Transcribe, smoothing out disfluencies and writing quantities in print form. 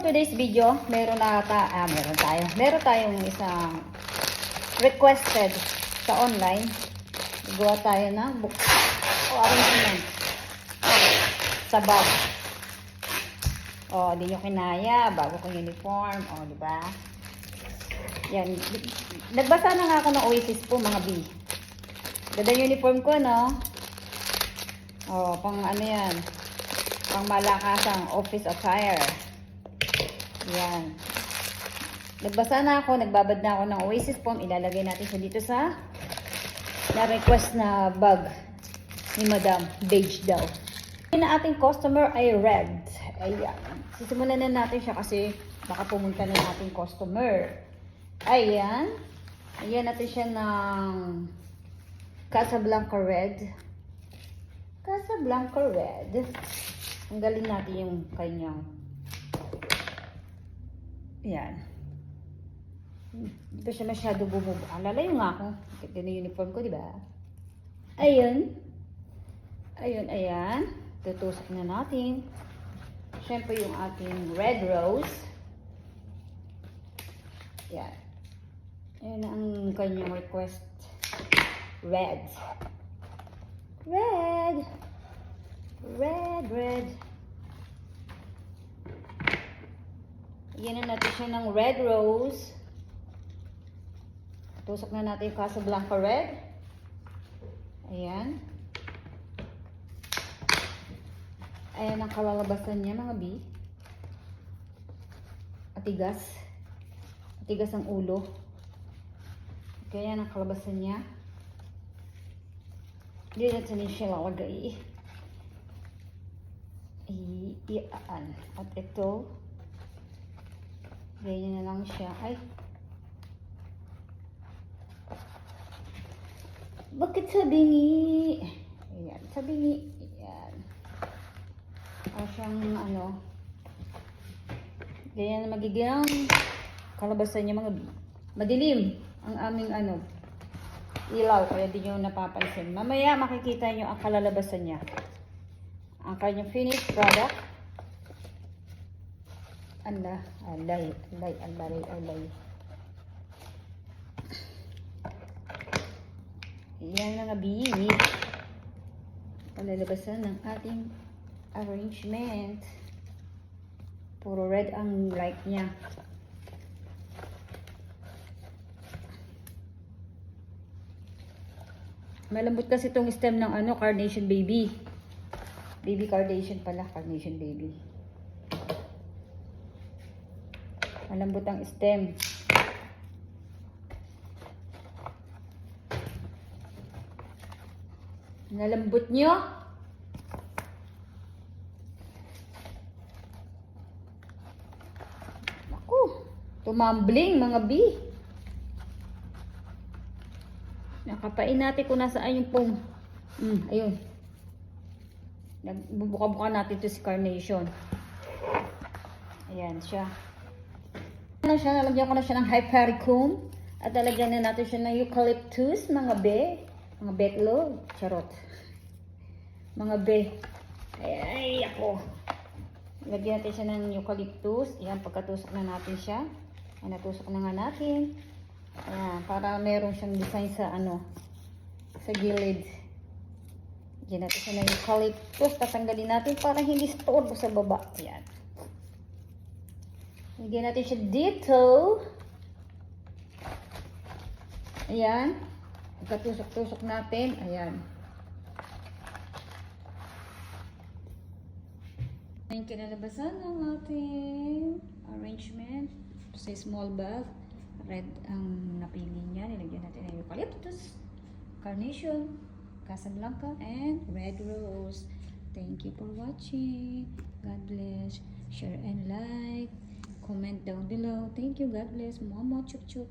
today's video, meron tayong isang requested sa online. Gawa tayo ng book o arrangement sa bag. O, di nyo kinaya, bago kong uniform, o, di ba? Yan. Nagbasa na nga ako ng Oasis po, mga B. Ganda yung uniform ko, no? O, pang ano yan? Pang malakasang office attire. Yan. Nagbasa na ako, nagbabad na ako ng Oasis form. Ilalagay natin siya dito sa na-request na bag ni Madam. Beige daw. Yung ating customer ay red. Ayan. Sisimulan na natin siya kasi baka pumunta na nating customer. Ayan. Ayan natin siya ng Casablanca red. Casablanca red. Tanggalin natin yung kanyang. Ayan. Hindi pa siya masyado bumub. Lalayo nga ako. Ganyan yung uniform ko, di ba? Ayun. Ayun, ayan. Tutusok na natin. Siyempre yung ating red rose. Ayan. Ayan ang kanyang request. Red. Red. Red, red. Yan na natin siya ng red rose. Tusok na natin yung Casablanca red. Ayan. Ayan ang kalalabasan niya, mga B. Matigas. Matigas ang ulo. Kaya ang kalabasan niya. Hindi natin siya lalagay. Iaan. At ito, ganyan na lang siya. Ay. Bakit sabingi? Ayan. Sabingi. Ayan. Siyang ano. Ganyan na magiging kalabasan niya, mga madilim ang aming ano. Ilaw. Kaya di nyo napapansin. Mamaya makikita nyo ang kalalabasan niya. Ang kanyang finished product. Alay. Yan na nga, B. Palalabasan ng ating arrangement. Puro red ang light niya. Malambot kasi itong stem ng ano, Carnation Baby. Baby Carnation pala, Carnation Baby. Malambot ang stem. Nalambot nyo? Naku, tumambling mga B. Nakapain natin kung nasaan yung pong. Ayun. Bubuka-buka natin ito si Carnation. Ayan siya. Nalagyan ko na siya ng Hypericum. At nalagyan na natin siya ng Eucalyptus, mga be. Mga betlog. Charot. Mga be. Ay, ako. Lagyan natin siya ng Eucalyptus. Ayan, pagkatusok na natin siya. Ayan, natusok na nga natin. Ayan, para meron siyang design sa ano, sa gilid. Lagyan natin siya ng Eucalyptus. Tatanggalin natin para hindi storbo sa baba. Ayan. Lagyan natin siya dito. Ayan. Pagkatusok-tusok natin. Ayan. Ayan, kinalabasan ng ating arrangement sa small bag. Red ang napili niya. Nilagyan natin ng Eucalyptus, Carnation, Casablanca, and red rose. Thank you for watching. God bless. Share and like. Comment down below. Thank you. God bless. Momo. Chup chup.